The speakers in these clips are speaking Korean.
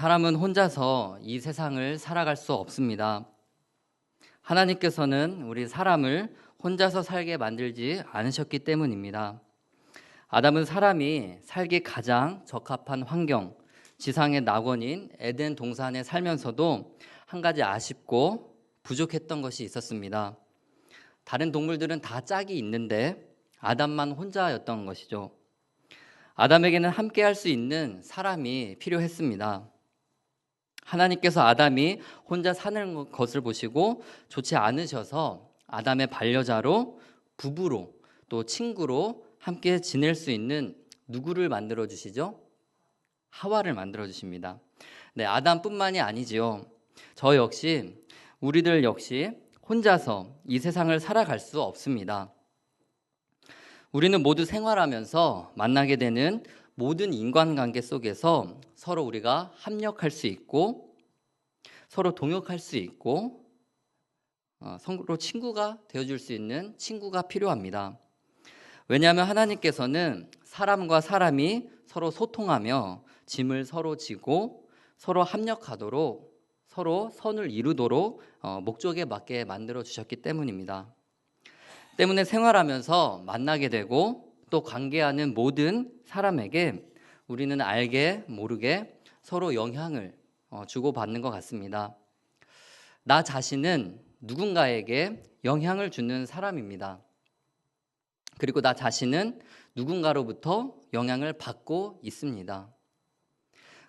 사람은 혼자서 이 세상을 살아갈 수 없습니다. 하나님께서는 우리 사람을 혼자서 살게 만들지 않으셨기 때문입니다. 아담은 사람이 살기 가장 적합한 환경, 지상의 낙원인 에덴 동산에 살면서도 한 가지 아쉽고 부족했던 것이 있었습니다. 다른 동물들은 다 짝이 있는데 아담만 혼자였던 것이죠. 아담에게는 함께 할 수 있는 사람이 필요했습니다. 하나님께서 아담이 혼자 사는 것을 보시고 좋지 않으셔서 아담의 반려자로, 부부로, 또 친구로 함께 지낼 수 있는 누구를 만들어 주시죠? 하와를 만들어 주십니다. 네, 아담뿐만이 아니지요. 우리들 역시 혼자서 이 세상을 살아갈 수 없습니다. 우리는 모두 생활하면서 만나게 되는 모든 인간관계 속에서 서로 우리가 합력할 수 있고 서로 동역할 수 있고 서로 친구가 되어줄 수 있는 친구가 필요합니다. 왜냐하면 하나님께서는 사람과 사람이 서로 소통하며 짐을 서로 지고 서로 합력하도록 서로 선을 이루도록 목적에 맞게 만들어 주셨기 때문입니다. 때문에 생활하면서 만나게 되고 또 관계하는 모든 사람에게 우리는 알게 모르게 서로 영향을 주고받는 것 같습니다. 나 자신은 누군가에게 영향을 주는 사람입니다. 그리고 나 자신은 누군가로부터 영향을 받고 있습니다.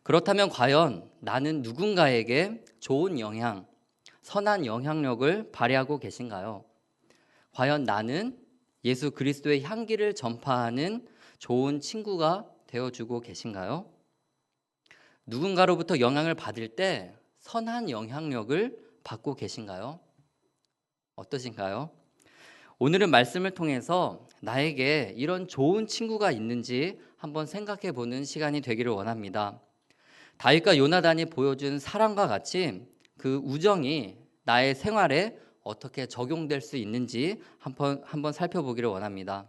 그렇다면 과연 나는 누군가에게 좋은 영향, 선한 영향력을 발휘하고 계신가요? 과연 나는 예수 그리스도의 향기를 전파하는 좋은 친구가 되어주고 계신가요? 누군가로부터 영향을 받을 때 선한 영향력을 받고 계신가요? 어떠신가요? 오늘은 말씀을 통해서 나에게 이런 좋은 친구가 있는지 한번 생각해 보는 시간이 되기를 원합니다. 다윗과 요나단이 보여준 사랑과 같이 그 우정이 나의 생활에 어떻게 적용될 수 있는지 한번 살펴보기를 원합니다.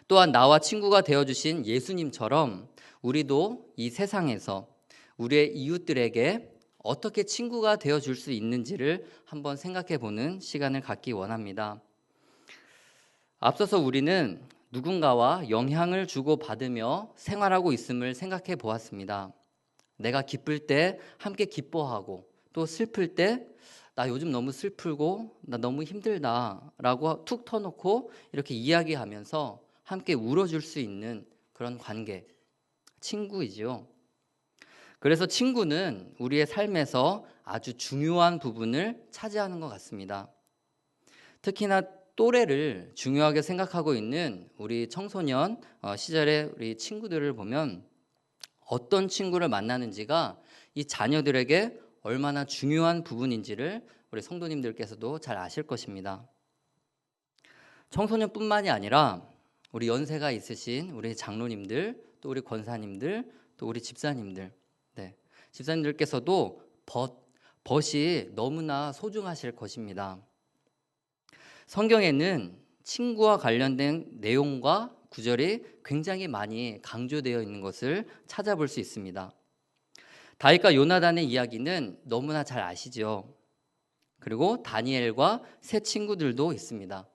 또한 나와 친구가 되어주신 예수님처럼 우리도 이 세상에서 우리의 이웃들에게 어떻게 친구가 되어줄 수 있는지를 한번 생각해 보는 시간을 갖기 원합니다. 앞서서 우리는 누군가와 영향을 주고받으며 생활하고 있음을 생각해 보았습니다. 내가 기쁠 때 함께 기뻐하고 또 슬플 때 나 요즘 너무 슬프고 나 너무 힘들다 라고 툭 터놓고 이렇게 이야기하면서 함께 울어줄 수 있는 그런 관계, 친구이지요. 그래서 친구는 우리의 삶에서 아주 중요한 부분을 차지하는 것 같습니다. 특히나 또래를 중요하게 생각하고 있는 우리 청소년 시절의 우리 친구들을 보면 어떤 친구를 만나는지가 이 자녀들에게 얼마나 중요한 부분인지를 우리 성도님들께서도 잘 아실 것입니다. 청소년뿐만이 아니라 우리 연세가 있으신 우리 장로님들, 또 우리 권사님들, 또 우리 집사님들, 집사님들께서도 벗이 너무나 소중하실 것입니다. 성경에는 친구와 관련된 내용과 구절이 굉장히 많이 강조되어 있는 것을 찾아볼 수 있습니다. 다윗과 요나단의 이야기는 너무나 잘 아시죠. 그리고 다니엘과 세 친구들도 있습니다.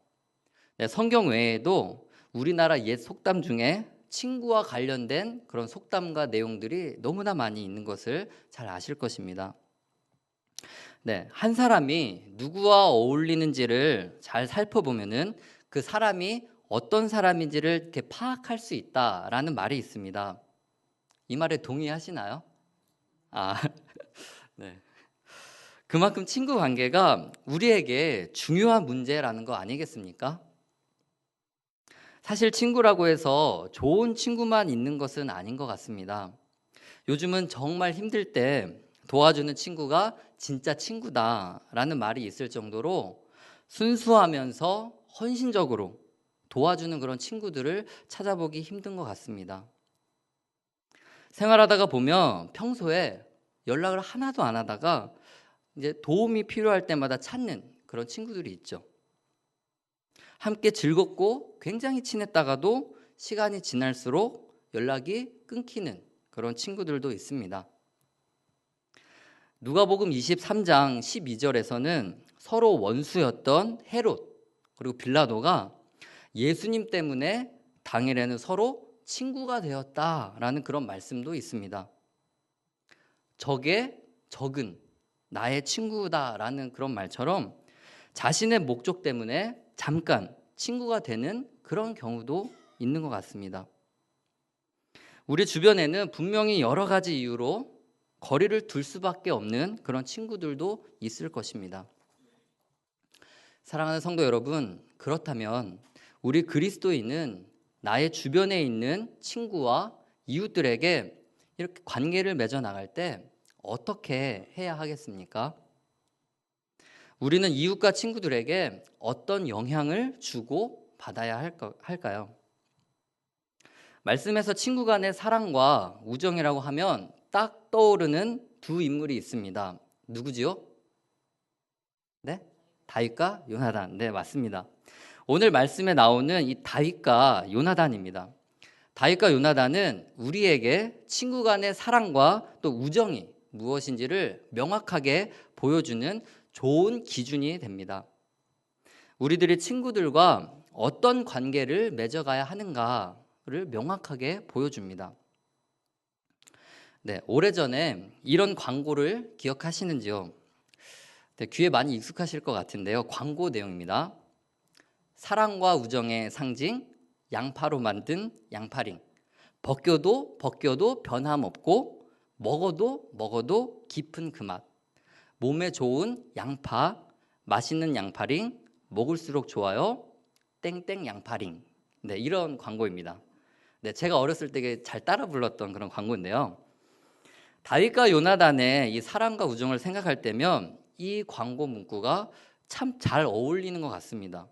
성경 외에도 우리나라 옛 속담 중에 친구와 관련된 그런 속담과 내용들이 너무나 많이 있는 것을 잘 아실 것입니다. 한 사람이 누구와 어울리는지를 잘 살펴보면은 그 사람이 어떤 사람인지를 이렇게 파악할 수 있다라는 말이 있습니다. 이 말에 동의하시나요? 네. 그만큼 친구 관계가 우리에게 중요한 문제라는 거 아니겠습니까? 사실 친구라고 해서 좋은 친구만 있는 것은 아닌 것 같습니다. 요즘은 정말 힘들 때 도와주는 친구가 진짜 친구다라는 말이 있을 정도로 순수하면서 헌신적으로 도와주는 그런 친구들을 찾아보기 힘든 것 같습니다. 생활하다가 보면 평소에 연락을 하나도 안 하다가 이제 도움이 필요할 때마다 찾는 그런 친구들이 있죠. 함께 즐겁고 굉장히 친했다가도 시간이 지날수록 연락이 끊기는 그런 친구들도 있습니다. 누가복음 23장 12절에서는 서로 원수였던 헤롯 그리고 빌라도가 예수님 때문에 당일에는 서로 친구가 되었다라는 그런 말씀도 있습니다. 적의 적은 나의 친구다라는 그런 말처럼 자신의 목적 때문에 잠깐 친구가 되는 그런 경우도 있는 것 같습니다. 우리 주변에는 분명히 여러 가지 이유로 거리를 둘 수밖에 없는 그런 친구들도 있을 것입니다. 사랑하는 성도 여러분, 그렇다면 우리 그리스도인은 나의 주변에 있는 친구와 이웃들에게 이렇게 관계를 맺어 나갈 때 어떻게 해야 하겠습니까? 우리는 이웃과 친구들에게 어떤 영향을 주고 받아야 할까요? 말씀에서 친구 간의 사랑과 우정이라고 하면 딱 떠오르는 두 인물이 있습니다. 누구지요? 네? 다윗과 요나단. 네, 맞습니다. 오늘 말씀에 나오는 이 다윗과 요나단입니다. 다윗과 요나단은 우리에게 친구 간의 사랑과 또 우정이 무엇인지를 명확하게 보여주는 좋은 기준이 됩니다. 우리들이 친구들과 어떤 관계를 맺어가야 하는가를 명확하게 보여줍니다. 네, 오래전에 이런 광고를 기억하시는지요? 네, 귀에 많이 익숙하실 것 같은데요. 광고 내용입니다. 사랑과 우정의 상징, 양파로 만든 양파링. 벗겨도 변함없고 먹어도 깊은 그 맛. 몸에 좋은 양파, 맛있는 양파링, 먹을수록 좋아요. 땡땡 양파링. 네, 이런 광고입니다. 네, 제가 어렸을 때 잘 따라 불렀던 그런 광고인데요. 다윗과 요나단의 이 사랑과 우정을 생각할 때면 이 광고 문구가 참 잘 어울리는 것 같습니다.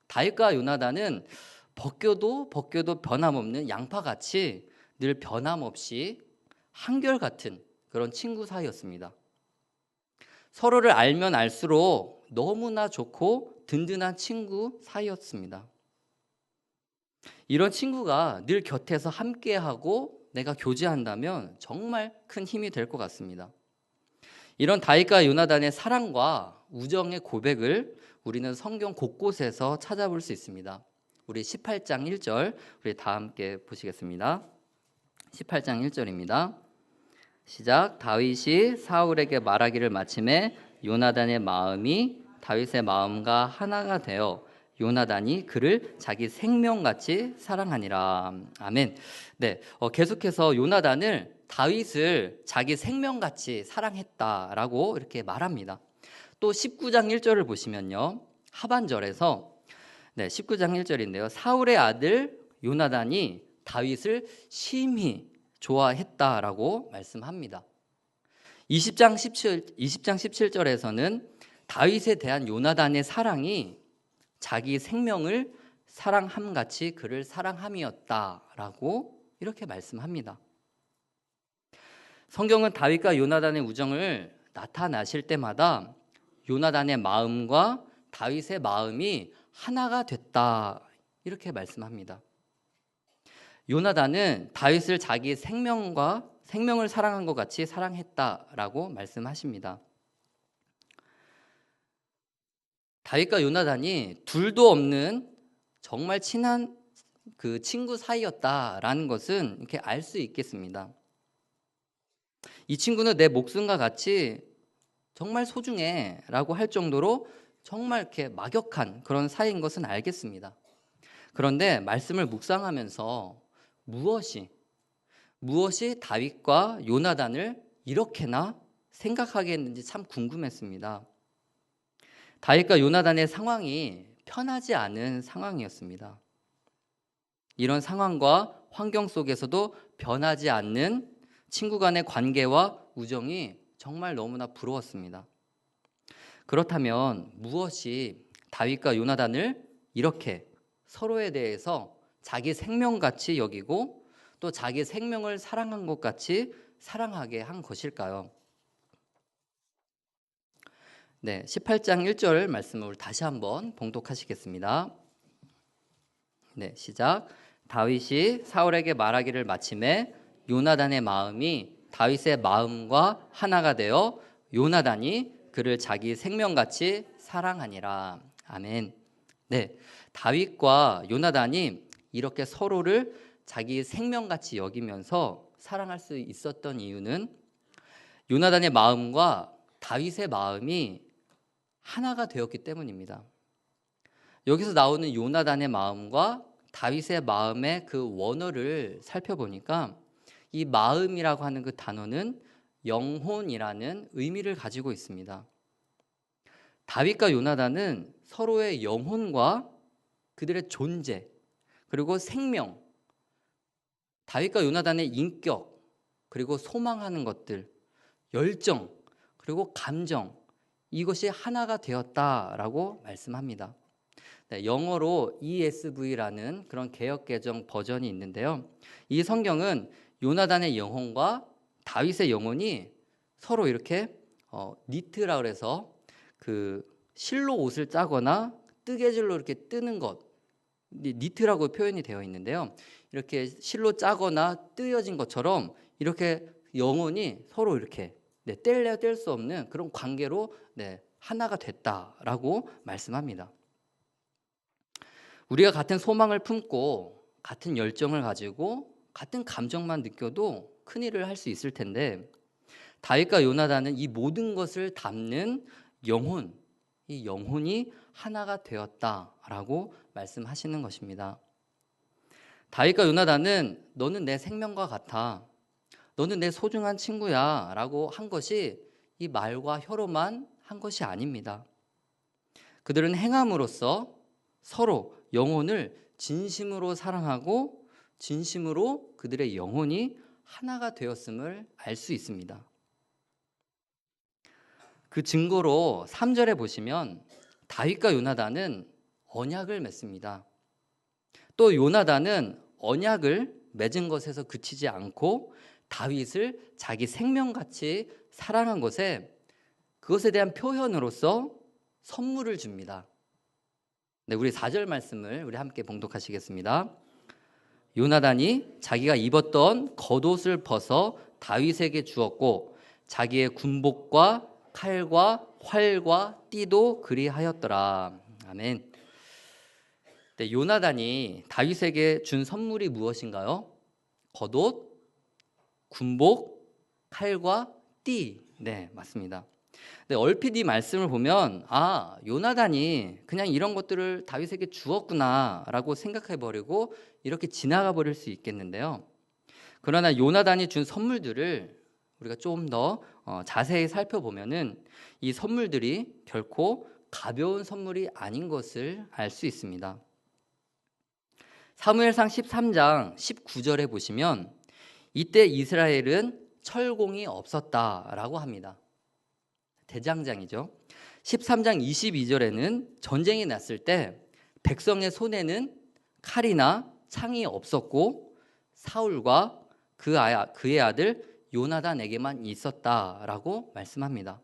다윗과 요나단은 벗겨도 변함없는 양파같이 늘 변함없이 한결같은 그런 친구 사이였습니다. 서로를 알면 알수록 너무나 좋고 든든한 친구 사이였습니다. 이런 친구가 늘 곁에서 함께하고 내가 교제한다면 정말 큰 힘이 될 것 같습니다. 이런 다윗과 요나단의 사랑과 우정의 고백을 우리는 성경 곳곳에서 찾아볼 수 있습니다. 우리 18장 1절 우리 다 함께 보시겠습니다. 18장 1절입니다. 시작. 다윗이 사울에게 말하기를 마침에 요나단의 마음이 다윗의 마음과 하나가 되어 요나단이 그를 자기 생명같이 사랑하니라. 아멘. 네, 계속해서 요나단을 다윗을 자기 생명같이 사랑했다라고 이렇게 말합니다. 또 19장 1절을 보시면요. 하반절에서 19장 1절인데요. 사울의 아들 요나단이 다윗을 심히 좋아했다라고 말씀합니다. 20장 17절에서는 다윗에 대한 요나단의 사랑이 자기 생명을 사랑함같이 그를 사랑함이었다라고 이렇게 말씀합니다. 성경은 다윗과 요나단의 우정을 나타나실 때마다 요나단의 마음과 다윗의 마음이 하나가 됐다 이렇게 말씀합니다. 요나단은 다윗을 자기 생명을 사랑한 것 같이 사랑했다라고 말씀하십니다. 다윗과 요나단이 둘도 없는 정말 친한 그 친구 사이였다라는 것은 이렇게 알 수 있겠습니다. 이 친구는 내 목숨과 같이 정말 소중해라고 할 정도로 정말 이렇게 막역한 그런 사이인 것은 알겠습니다. 그런데 말씀을 묵상하면서 무엇이 다윗과 요나단을 이렇게나 생각하게 했는지 참 궁금했습니다. 다윗과 요나단의 상황이 편하지 않은 상황이었습니다. 이런 상황과 환경 속에서도 변하지 않는 친구 간의 관계와 우정이 정말 너무나 부러웠습니다. 그렇다면 무엇이 다윗과 요나단을 이렇게 서로에 대해서 자기 생명같이 여기고 또 자기 생명을 사랑한 것 같이 사랑하게 한 것일까요? 18장 1절 말씀을 다시 한번 봉독하시겠습니다. 시작. 다윗이 사울에게 말하기를 마침에 요나단의 마음이 다윗의 마음과 하나가 되어 요나단이 그를 자기 생명같이 사랑하니라. 아멘. 네, 다윗과 요나단이 이렇게 서로를 자기 생명같이 여기면서 사랑할 수 있었던 이유는 요나단의 마음과 다윗의 마음이 하나가 되었기 때문입니다. 여기서 나오는 요나단의 마음과 다윗의 마음의 그 원어를 살펴보니까 이 마음이라고 하는 그 단어는 영혼이라는 의미를 가지고 있습니다. 다윗과 요나단은 서로의 영혼과 그들의 존재, 그리고 생명, 다윗과 요나단의 인격, 그리고 소망하는 것들, 열정, 그리고 감정, 이것이 하나가 되었다라고 말씀합니다. 네, 영어로 ESV라는 그런 개역개정 버전이 있는데요. 이 성경은 요나단의 영혼과 다윗의 영혼이 서로 이렇게 니트라 그래서 그 실로 옷을 짜거나 뜨개질로 이렇게 뜨는 것, 니트라고 표현이 되어 있는데요. 이렇게 실로 짜거나 뜨여진 것처럼 이렇게 영혼이 서로 이렇게 뗄래야 뗄 수 없는 그런 관계로 하나가 됐다라고 말씀합니다. 우리가 같은 소망을 품고 같은 열정을 가지고 같은 감정만 느껴도 큰 일을 할 수 있을 텐데 다윗과 요나단은 이 모든 것을 담는 영혼, 이 영혼이 하나가 되었다라고 말씀하시는 것입니다. 다윗과 요나단은 너는 내 생명과 같아, 너는 내 소중한 친구야 라고 한 것이 이 말과 혀로만 한 것이 아닙니다. 그들은 행함으로써 서로 영혼을 진심으로 사랑하고 진심으로 그들의 영혼이 하나가 되었음을 알 수 있습니다. 그 증거로 3절에 보시면 다윗과 요나단은 언약을 맺습니다. 또 요나단은 언약을 맺은 것에서 그치지 않고 다윗을 자기 생명같이 사랑한 것에 그것에 대한 표현으로서 선물을 줍니다. 네, 우리 4절 말씀을 우리 함께 봉독하시겠습니다. 요나단이 자기가 입었던 겉옷을 벗어 다윗에게 주었고 자기의 군복과 칼과 활과 띠도 그리하였더라. 아멘. 네, 요나단이 다윗에게 준 선물이 무엇인가요? 겉옷, 군복, 칼과 띠. 네, 맞습니다. 네, 얼핏 이 말씀을 보면 요나단이 그냥 이런 것들을 다윗에게 주었구나라고 생각해버리고 이렇게 지나가 버릴 수 있겠는데요. 그러나 요나단이 준 선물들을 우리가 좀 더 자세히 살펴보면은 이 선물들이 결코 가벼운 선물이 아닌 것을 알 수 있습니다. 사무엘상 13장 19절에 보시면 이때 이스라엘은 철공이 없었다라고 합니다. 대장장이죠. 13장 22절에는 전쟁이 났을 때 백성의 손에는 칼이나 창이 없었고 사울과 그의 아들 요나단에게만 있었다라고 말씀합니다.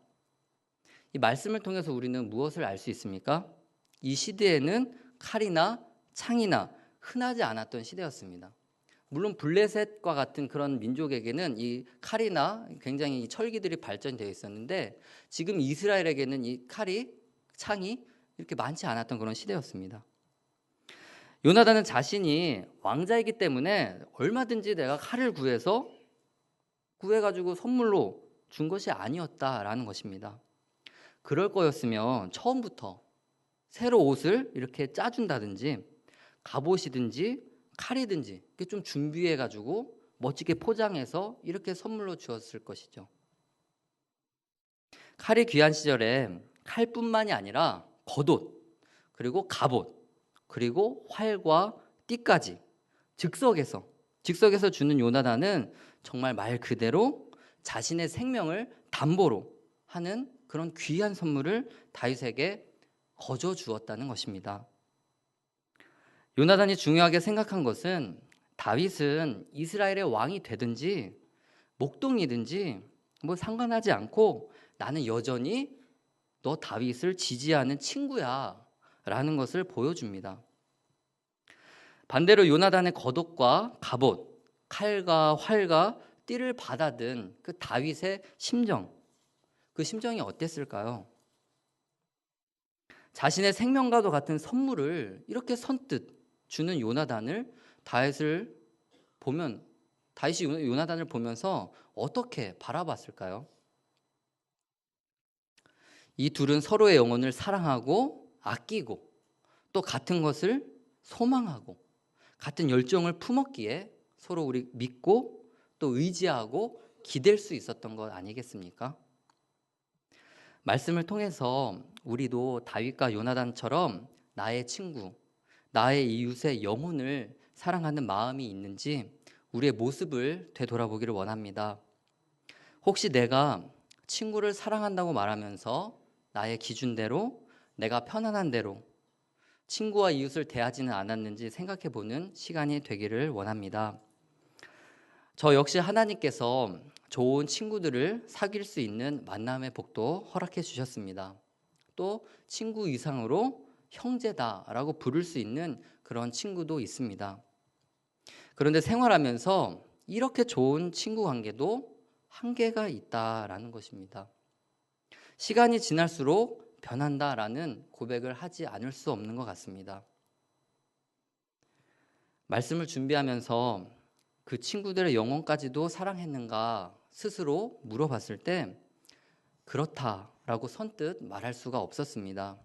이 말씀을 통해서 우리는 무엇을 알 수 있습니까? 이 시대에는 칼이나 창이나 흔하지 않았던 시대였습니다. 물론 블레셋과 같은 그런 민족에게는 이 칼이나 굉장히 철기들이 발전되어 있었는데 지금 이스라엘에게는 이 칼이, 창이 이렇게 많지 않았던 그런 시대였습니다. 요나단은 자신이 왕자이기 때문에 얼마든지 내가 칼을 구해가지고 선물로 준 것이 아니었다라는 것입니다. 그럴 거였으면 처음부터 새로 옷을 이렇게 짜준다든지 갑옷이든지 칼이든지 이렇게 좀 준비해가지고 멋지게 포장해서 이렇게 선물로 주었을 것이죠. 칼이 귀한 시절에 칼뿐만이 아니라 겉옷, 그리고 갑옷, 그리고 활과 띠까지 즉석에서 주는 요나단은 정말 말 그대로 자신의 생명을 담보로 하는 그런 귀한 선물을 다윗에게 거저 주었다는 것입니다. 요나단이 중요하게 생각한 것은 다윗은 이스라엘의 왕이 되든지 목동이든지 뭐 상관하지 않고 나는 여전히 너 다윗을 지지하는 친구야 라는 것을 보여줍니다. 반대로 요나단의 겉옷과 갑옷, 칼과 활과 띠를 받아든 그 다윗의 심정, 그 심정이 어땠을까요? 자신의 생명과도 같은 선물을 이렇게 선뜻 주는 요나단을 다윗이 요나단을 보면서 어떻게 바라봤을까요? 이 둘은 서로의 영혼을 사랑하고 아끼고 또 같은 것을 소망하고 같은 열정을 품었기에 서로 우리 믿고 또 의지하고 기댈 수 있었던 것 아니겠습니까? 말씀을 통해서 우리도 다윗과 요나단처럼 나의 친구, 나의 이웃의 영혼을 사랑하는 마음이 있는지 우리의 모습을 되돌아보기를 원합니다. 혹시 내가 친구를 사랑한다고 말하면서 나의 기준대로, 내가 편안한 대로 친구와 이웃을 대하지는 않았는지 생각해보는 시간이 되기를 원합니다. 저 역시 하나님께서 좋은 친구들을 사귈 수 있는 만남의 복도 허락해 주셨습니다. 또 친구 이상으로 형제다라고 부를 수 있는 그런 친구도 있습니다. 그런데 생활하면서 이렇게 좋은 친구 관계도 한계가 있다라는 것입니다. 시간이 지날수록 변한다라는 고백을 하지 않을 수 없는 것 같습니다. 말씀을 준비하면서 그 친구들의 영혼까지도 사랑했는가 스스로 물어봤을 때 그렇다라고 선뜻 말할 수가 없었습니다.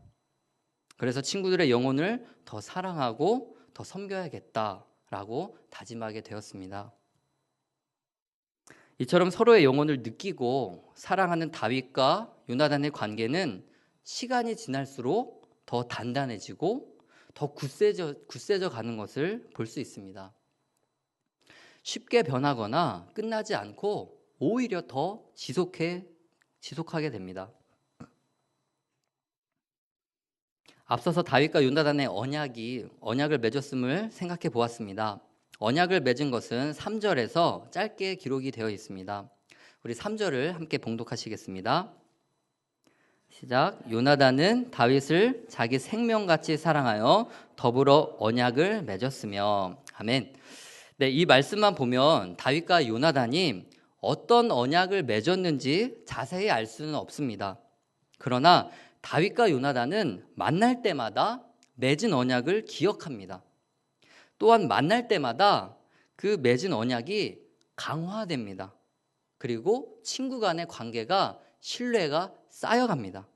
그래서 친구들의 영혼을 더 사랑하고 더 섬겨야겠다라고 다짐하게 되었습니다. 이처럼 서로의 영혼을 느끼고 사랑하는 다윗과 요나단의 관계는 시간이 지날수록 더 단단해지고 더 굳세져 가는 것을 볼 수 있습니다. 쉽게 변하거나 끝나지 않고 오히려 더 지속하게 됩니다. 앞서서 다윗과 요나단의 언약을 맺었음을 생각해 보았습니다. 언약을 맺은 것은 3절에서 짧게 기록이 되어 있습니다. 우리 3절을 함께 봉독하시겠습니다. 시작. 요나단은 다윗을 자기 생명같이 사랑하여 더불어 언약을 맺었으며. 아멘. 네, 이 말씀만 보면 다윗과 요나단이 어떤 언약을 맺었는지 자세히 알 수는 없습니다. 그러나 다윗과 요나단은 만날 때마다 맺은 언약을 기억합니다. 또한 만날 때마다 그 맺은 언약이 강화됩니다. 그리고 친구 간의 관계가 신뢰가 쌓여갑니다.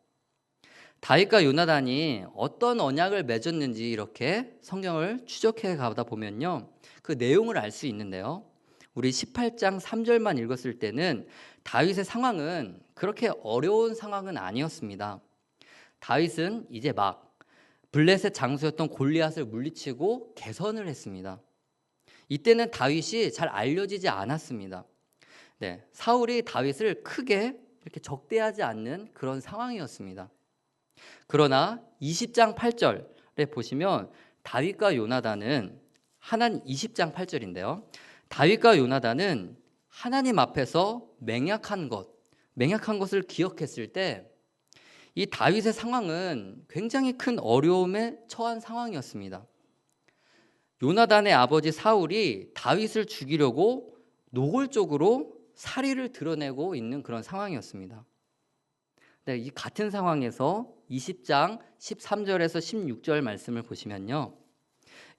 다윗과 요나단이 어떤 언약을 맺었는지 이렇게 성경을 추적해 가다 보면요, 그 내용을 알 수 있는데요. 우리 18장 3절만 읽었을 때는 다윗의 상황은 그렇게 어려운 상황은 아니었습니다. 다윗은 이제 막 블레셋 장수였던 골리앗을 물리치고 개선을 했습니다. 이때는 다윗이 잘 알려지지 않았습니다. 네, 사울이 다윗을 크게 이렇게 적대하지 않는 그런 상황이었습니다. 그러나 20장 8절에 보시면 다윗과 요나단은 20장 8절인데요. 다윗과 요나단은 하나님 앞에서 맹약한 것을 기억했을 때 이 다윗의 상황은 굉장히 큰 어려움에 처한 상황이었습니다. 요나단의 아버지 사울이 다윗을 죽이려고 노골적으로 사리를 드러내고 있는 그런 상황이었습니다. 네, 이 같은 상황에서 20장 13절에서 16절 말씀을 보시면요,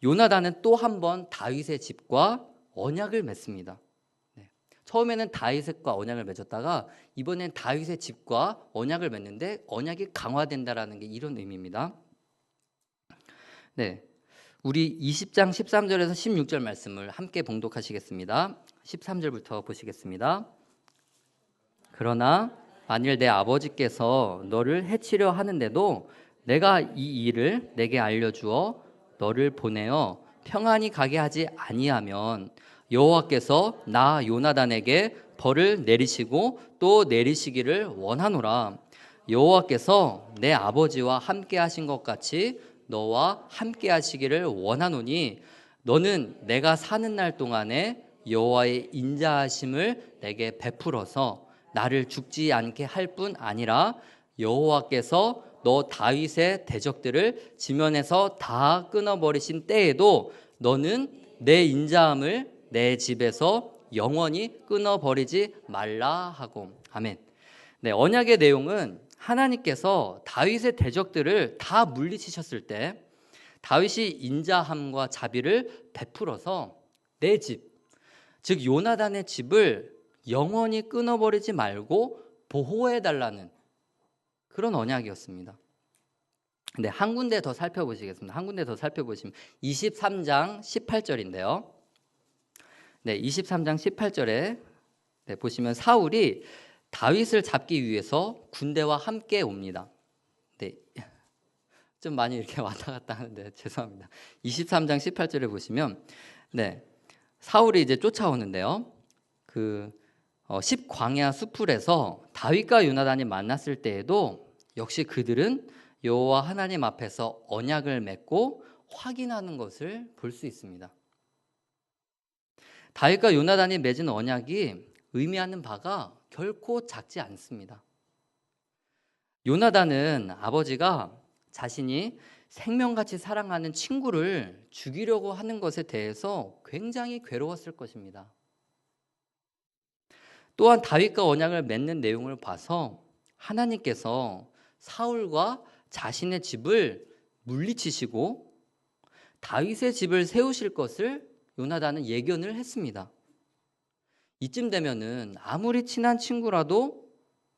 요나단은 또 한 번 다윗의 집과 언약을 맺습니다. 네, 처음에는 다윗과 언약을 맺었다가 이번엔 다윗의 집과 언약을 맺는데 언약이 강화된다라는 게 이런 의미입니다. 네, 우리 20장 13절에서 16절 말씀을 함께 봉독하시겠습니다. 13절부터 보시겠습니다. 그러나 만일 내 아버지께서 너를 해치려 하는데도 내가 이 일을 내게 알려주어 너를 보내어 평안히 가게 하지 아니하면 여호와께서 나 요나단에게 벌을 내리시고 또 내리시기를 원하노라. 여호와께서 내 아버지와 함께 하신 것 같이 너와 함께 하시기를 원하노니 너는 내가 사는 날 동안에 여호와의 인자하심을 내게 베풀어서 나를 죽지 않게 할 뿐 아니라 여호와께서 너 다윗의 대적들을 지면에서 다 끊어버리신 때에도 너는 내 인자함을 내 집에서 영원히 끊어버리지 말라 하고. 아멘. 네, 언약의 내용은 하나님께서 다윗의 대적들을 다 물리치셨을 때 다윗이 인자함과 자비를 베풀어서 내 집, 즉 요나단의 집을 영원히 끊어버리지 말고 보호해달라는 그런 언약이었습니다. 네, 한 군데 더 살펴보시겠습니다. 한 군데 더 살펴보시면 23장 18절인데요. 네, 23장 18절에 보시면 사울이 다윗을 잡기 위해서 군대와 함께 옵니다. 네, 좀 많이 이렇게 왔다 갔다 하는데 죄송합니다. 23장 18절에 보시면 네, 사울이 이제 쫓아오는데요. 그 10광야 수풀에서 다윗과 요나단이 만났을 때에도 역시 그들은 여호와 하나님 앞에서 언약을 맺고 확인하는 것을 볼 수 있습니다. 다윗과 요나단이 맺은 언약이 의미하는 바가 결코 작지 않습니다. 요나단은 아버지가 자신이 생명같이 사랑하는 친구를 죽이려고 하는 것에 대해서 굉장히 괴로웠을 것입니다. 또한 다윗과 언약을 맺는 내용을 봐서 하나님께서 사울과 자신의 집을 물리치시고 다윗의 집을 세우실 것을 요나단은 예견을 했습니다. 이쯤 되면은 아무리 친한 친구라도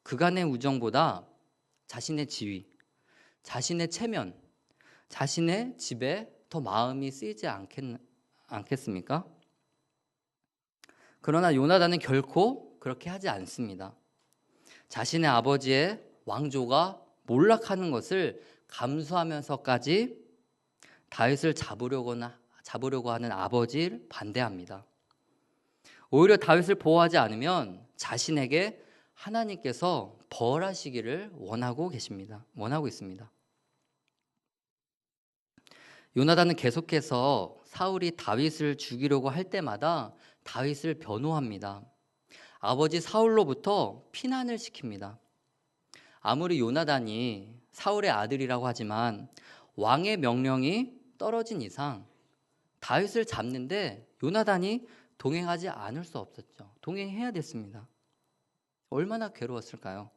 그간의 우정보다 자신의 지위, 자신의 체면, 자신의 집에 더 마음이 쓰이지 않겠습니까? 그러나 요나단은 결코 그렇게 하지 않습니다. 자신의 아버지의 왕조가 몰락하는 것을 감수하면서까지 다윗을 잡으려고 하는 아버지를 반대합니다. 오히려 다윗을 보호하지 않으면 자신에게 하나님께서 벌하시기를 원하고 있습니다. 요나단은 계속해서 사울이 다윗을 죽이려고 할 때마다 다윗을 변호합니다. 아버지 사울로부터 피난을 시킵니다. 아무리 요나단이 사울의 아들이라고 하지만 왕의 명령이 떨어진 이상 다윗을 잡는데 요나단이 동행하지 않을 수 없었죠. 동행해야 됐습니다. 얼마나 괴로웠을까요?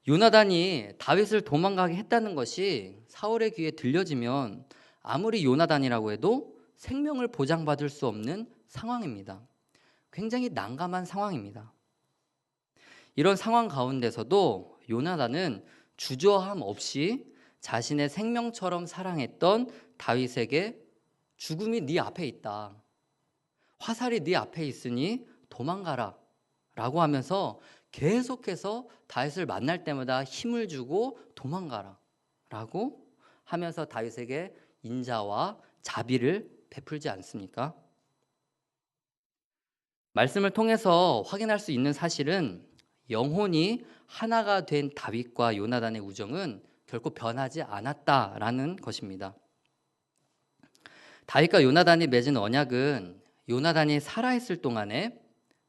요나단이 다윗을 도망가게 했다는 것이 사울의 귀에 들려지면 아무리 요나단이라고 해도 생명을 보장받을 수 없는 상황입니다. 굉장히 난감한 상황입니다. 이런 상황 가운데서도 요나단은 주저함 없이 자신의 생명처럼 사랑했던 다윗에게 죽음이 네 앞에 있다. 화살이 네 앞에 있으니 도망가라 라고 하면서 계속해서 다윗을 만날 때마다 힘을 주고 도망가라 라고 하면서 다윗에게 인자와 자비를 베풀지 않습니까? 말씀을 통해서 확인할 수 있는 사실은 영혼이 하나가 된 다윗과 요나단의 우정은 결코 변하지 않았다라는 것입니다. 다윗과 요나단이 맺은 언약은 요나단이 살아있을 동안에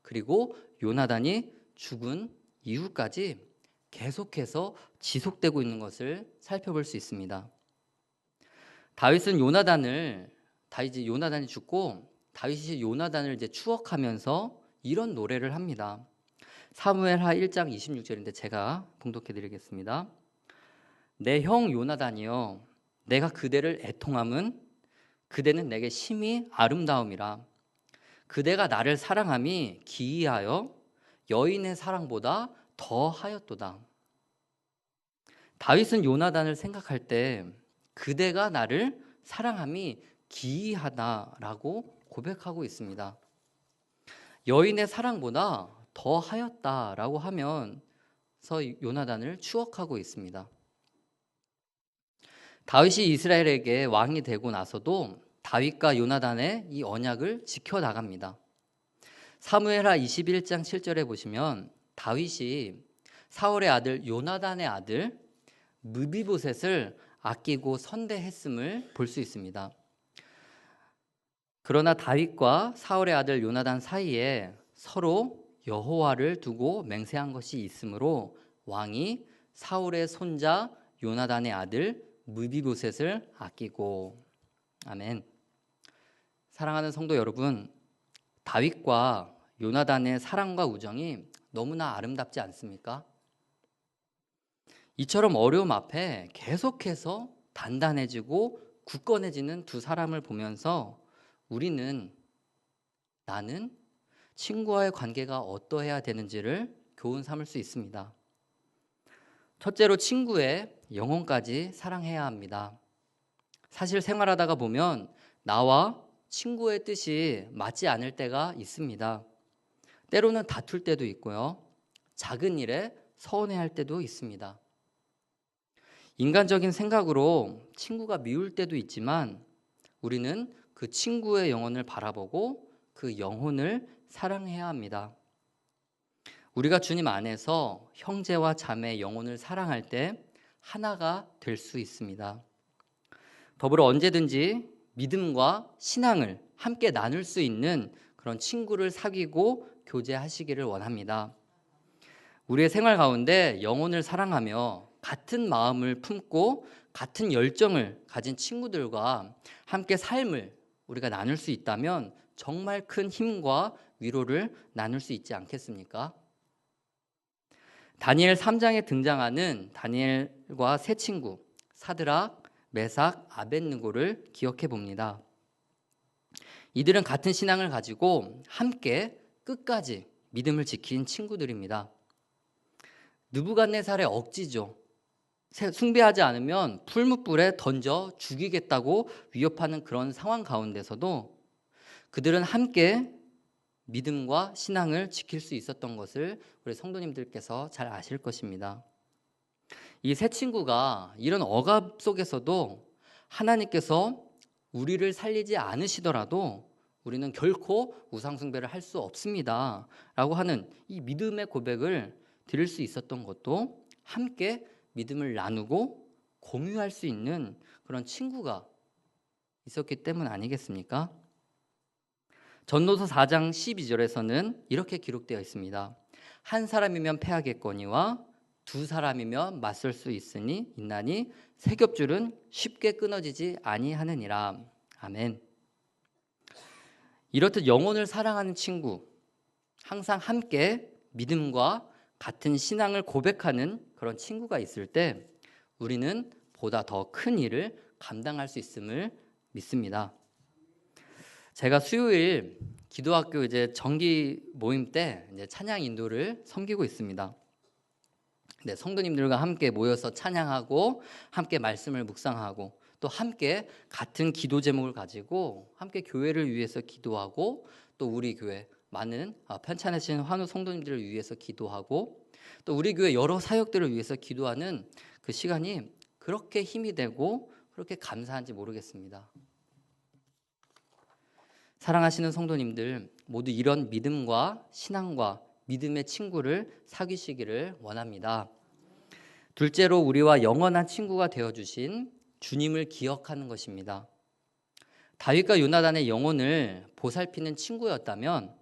그리고 요나단이 죽은 이후까지 계속해서 지속되고 있는 것을 살펴볼 수 있습니다. 다윗이 요나단이 죽고 다윗이 요나단을 이제 추억하면서 이런 노래를 합니다. 사무엘하 1장 26절인데 제가 봉독해 드리겠습니다. 내 형 요나단이여 내가 그대를 애통함은 그대는 내게 심히 아름다움이라 그대가 나를 사랑함이 기이하여 여인의 사랑보다 더하였도다. 다윗은 요나단을 생각할 때 그대가 나를 사랑함이 기이하다라고 고백하고 있습니다. 여인의 사랑보다 더하였다라고 하면서 요나단을 추억하고 있습니다. 다윗이 이스라엘에게 왕이 되고 나서도 다윗과 요나단의 이 언약을 지켜나갑니다. 사무엘하 21장 7절에 보시면 다윗이 사울의 아들 요나단의 아들 므비보셋을 아끼고 선대했음을 볼 수 있습니다. 그러나 다윗과 사울의 아들 요나단 사이에 서로 여호와를 두고 맹세한 것이 있으므로 왕이 사울의 손자 요나단의 아들 므비보셋을 아끼고 아멘. 사랑하는 성도 여러분, 다윗과 요나단의 사랑과 우정이 너무나 아름답지 않습니까? 이처럼 어려움 앞에 계속해서 단단해지고 굳건해지는 두 사람을 보면서 나는 친구와의 관계가 어떠해야 되는지를 교훈 삼을 수 있습니다. 첫째로 친구의 영혼까지 사랑해야 합니다. 사실 생활하다가 보면 나와 친구의 뜻이 맞지 않을 때가 있습니다. 때로는 다툴 때도 있고요. 작은 일에 서운해할 때도 있습니다. 인간적인 생각으로 친구가 미울 때도 있지만 우리는 그 친구의 영혼을 바라보고 그 영혼을 사랑해야 합니다. 우리가 주님 안에서 형제와 자매의 영혼을 사랑할 때 하나가 될 수 있습니다. 더불어 언제든지 믿음과 신앙을 함께 나눌 수 있는 그런 친구를 사귀고 교제하시기를 원합니다. 우리의 생활 가운데 영혼을 사랑하며 같은 마음을 품고 같은 열정을 가진 친구들과 함께 삶을 우리가 나눌 수 있다면 정말 큰 힘과 위로를 나눌 수 있지 않겠습니까? 다니엘 3장에 등장하는 다니엘과 세 친구 사드락, 메삭, 아벳느고를 기억해 봅니다. 이들은 같은 신앙을 가지고 함께 끝까지 믿음을 지킨 친구들입니다. 느부갓네살의 억지죠. 숭배하지 않으면 풀무불에 던져 죽이겠다고 위협하는 그런 상황 가운데서도 그들은 함께 믿음과 신앙을 지킬 수 있었던 것을 우리 성도님들께서 잘 아실 것입니다. 이 세 친구가 이런 억압 속에서도 하나님께서 우리를 살리지 않으시더라도 우리는 결코 우상숭배를 할 수 없습니다 라고 하는 이 믿음의 고백을 드릴 수 있었던 것도 함께 믿음을 나누고 공유할 수 있는 그런 친구가 있었기 때문 아니겠습니까? 전도서 4장 12절에서는 이렇게 기록되어 있습니다. 한 사람이면 패하겠거니와 두 사람이면 맞설 수 있나니 세 겹줄은 쉽게 끊어지지 아니하느니라. 아멘. 이렇듯 영혼을 사랑하는 친구, 항상 함께 믿음과 같은 신앙을 고백하는 그런 친구가 있을 때 우리는 보다 더 큰 일을 감당할 수 있음을 믿습니다. 제가 수요일 기도학교 정기 모임 때 찬양 인도를 섬기고 있습니다. 성도님들과 함께 모여서 찬양하고 함께 말씀을 묵상하고 또 함께 같은 기도 제목을 가지고 함께 교회를 위해서 기도하고 또 우리 교회 많은 편찮으신 환우 성도님들을 위해서 기도하고 또 우리 교회 여러 사역들을 위해서 기도하는 그 시간이 그렇게 힘이 되고 그렇게 감사한지 모르겠습니다. 사랑하시는 성도님들 모두 이런 믿음과 신앙과 믿음의 친구를 사귀시기를 원합니다. 둘째로 우리와 영원한 친구가 되어주신 주님을 기억하는 것입니다. 다윗과 요나단의 영혼을 보살피는 친구였다면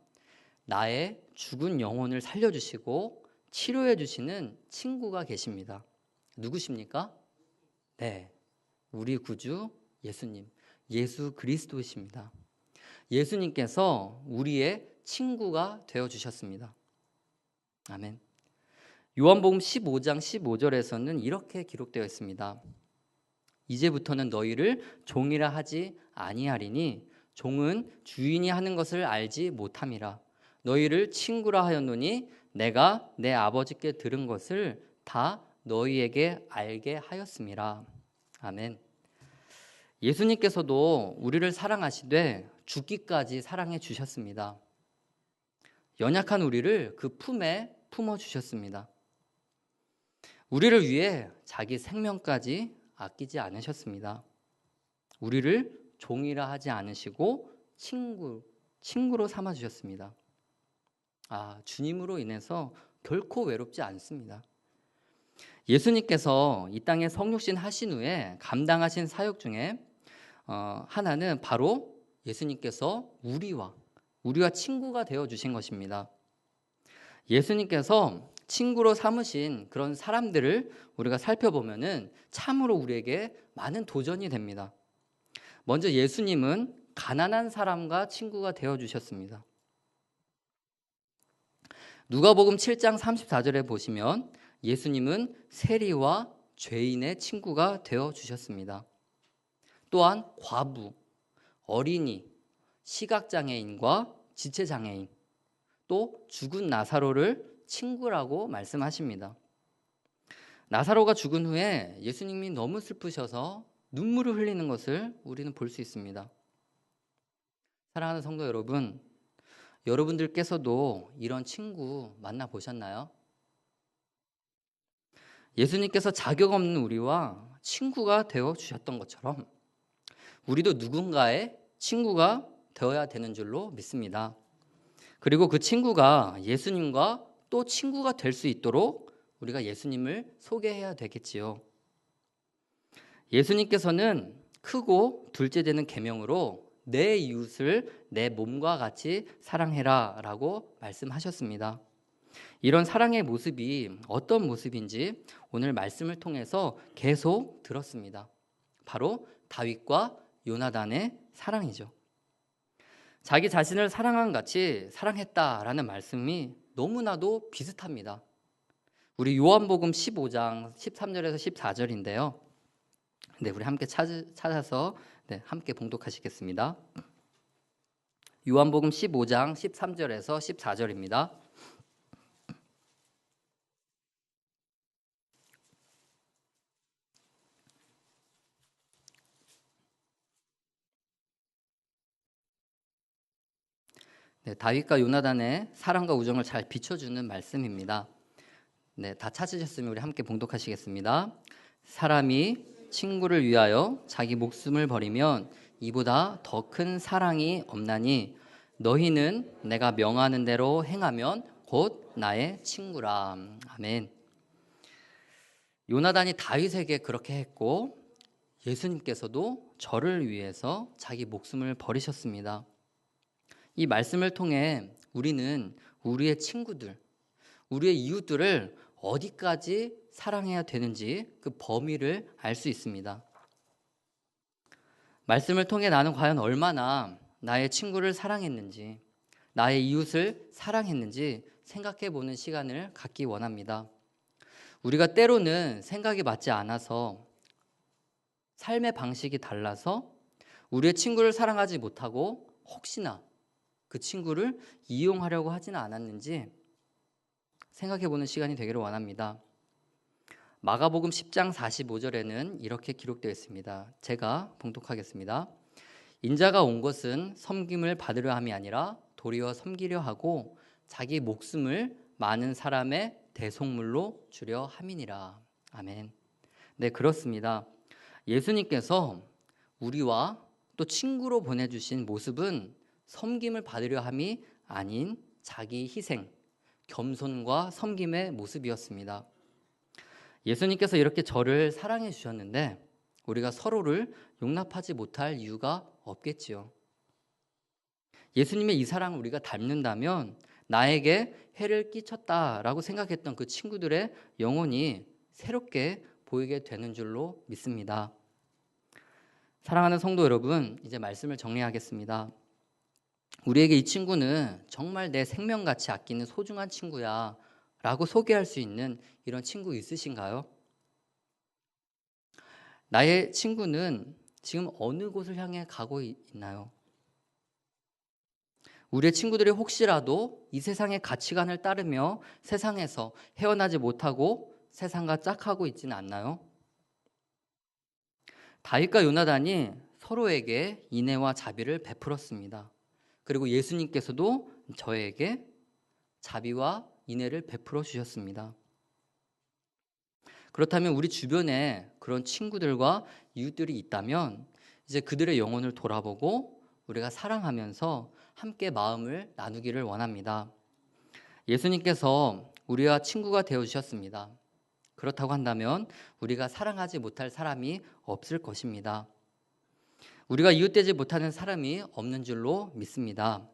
나의 죽은 영혼을 살려주시고 치료해 주시는 친구가 계십니다. 누구십니까? 네, 우리 구주 예수님, 예수 그리스도이십니다. 예수님께서 우리의 친구가 되어주셨습니다. 아멘. 요한복음 15장 15절에서는 이렇게 기록되어 있습니다. 이제부터는 너희를 종이라 하지 아니하리니 종은 주인이 하는 것을 알지 못함이라. 너희를 친구라 하였노니 내가 내 아버지께 들은 것을 다 너희에게 알게 하였음이라. 아멘. 예수님께서도 우리를 사랑하시되 죽기까지 사랑해 주셨습니다. 연약한 우리를 그 품에 품어 주셨습니다. 우리를 위해 자기 생명까지 아끼지 않으셨습니다. 우리를 종이라 하지 않으시고 친구로 삼아 주셨습니다. 주님으로 인해서 결코 외롭지 않습니다. 예수님께서 이 땅에 성육신 하신 후에 감당하신 사역 중에 하나는 바로 예수님께서 우리와 친구가 되어 주신 것입니다. 예수님께서 친구로 삼으신 그런 사람들을 우리가 살펴보면은 참으로 우리에게 많은 도전이 됩니다. 먼저 예수님은 가난한 사람과 친구가 되어 주셨습니다. 누가복음 7장 34절에 보시면 예수님은 세리와 죄인의 친구가 되어 주셨습니다. 또한 과부, 어린이, 시각장애인과 지체장애인, 또 죽은 나사로를 친구라고 말씀하십니다. 나사로가 죽은 후에 예수님이 너무 슬프셔서 눈물을 흘리는 것을 우리는 볼 수 있습니다. 사랑하는 성도 여러분, 여러분들께서도 이런 친구 만나보셨나요? 예수님께서 자격 없는 우리와 친구가 되어 주셨던 것처럼 우리도 누군가의 친구가 되어야 되는 줄로 믿습니다. 그리고 그 친구가 예수님과 또 친구가 될 수 있도록 우리가 예수님을 소개해야 되겠지요. 예수님께서는 크고 둘째 되는 계명으로 내 이웃을 내 몸과 같이 사랑해라 라고 말씀하셨습니다. 이런 사랑의 모습이 어떤 모습인지 오늘 말씀을 통해서 계속 들었습니다. 바로 다윗과 요나단의 사랑이죠. 자기 자신을 사랑한 같이 사랑했다라는 말씀이 너무나도 비슷합니다. 우리 요한복음 15장 13절에서 14절인데요. 네, 우리 함께 찾아서 함께 봉독하시겠습니다. 요한복음 15장 13절에서 14절입니다. 네, 다윗과 요나단의 사랑과 우정을 잘 비춰주는 말씀입니다. 네, 다 찾으셨으면 우리 함께 봉독하시겠습니다. 사람이 친구를 위하여 자기 목숨을 버리면 이보다 더 큰 사랑이 없나니 너희는 내가 명하는 대로 행하면 곧 나의 친구라. 아멘. 요나단이 다윗에게 그렇게 했고 예수님께서도 저를 위해서 자기 목숨을 버리셨습니다. 이 말씀을 통해 우리는 우리의 친구들, 우리의 이웃들을 어디까지 사랑해야 되는지 그 범위를 알 수 있습니다. 말씀을 통해 나는 과연 얼마나 나의 친구를 사랑했는지, 나의 이웃을 사랑했는지 생각해 보는 시간을 갖기 원합니다. 우리가 때로는 생각이 맞지 않아서 삶의 방식이 달라서 우리의 친구를 사랑하지 못하고 혹시나 그 친구를 이용하려고 하지는 않았는지 생각해 보는 시간이 되기를 원합니다. 마가복음 10장 45절에는 이렇게 기록되어 있습니다. 제가 봉독하겠습니다. 인자가 온 것은 섬김을 받으려 함이 아니라 도리어 섬기려 하고 자기 목숨을 많은 사람의 대속물로 주려 함이니라. 아멘. 네, 그렇습니다. 예수님께서 우리와 또 친구로 보내주신 모습은 섬김을 받으려 함이 아닌 자기 희생, 겸손과 섬김의 모습이었습니다. 예수님께서 이렇게 저를 사랑해 주셨는데 우리가 서로를 용납하지 못할 이유가 없겠지요. 예수님의 이 사랑을 우리가 닮는다면 나에게 해를 끼쳤다라고 생각했던 그 친구들의 영혼이 새롭게 보이게 되는 줄로 믿습니다. 사랑하는 성도 여러분, 이제 말씀을 정리하겠습니다. 우리에게 이 친구는 정말 내 생명같이 아끼는 소중한 친구야 라고 소개할 수 있는 이런 친구 있으신가요? 나의 친구는 지금 어느 곳을 향해 가고 있나요? 우리의 친구들이 혹시라도 이 세상의 가치관을 따르며 세상에서 헤어나지 못하고 세상과 짝하고 있지는 않나요? 다윗과 요나단이 서로에게 인애와 자비를 베풀었습니다. 그리고 예수님께서도 저에게 자비와 인애를 베풀어 주셨습니다. 그렇다면 우리 주변에 그런 친구들과 이웃들이 있다면 이제 그들의 영혼을 돌아보고 우리가 사랑하면서 함께 마음을 나누기를 원합니다. 예수님께서 우리와 친구가 되어 주셨습니다. 그렇다고 한다면 우리가 사랑하지 못할 사람이 없을 것입니다. 우리가 이웃되지 못하는 사람이 없는 줄로 믿습니다.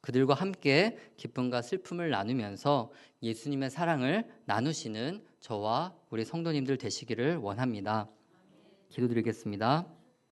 그들과 함께 기쁨과 슬픔을 나누면서 예수님의 사랑을 나누시는 저와 우리 성도님들 되시기를 원합니다. 기도드리겠습니다.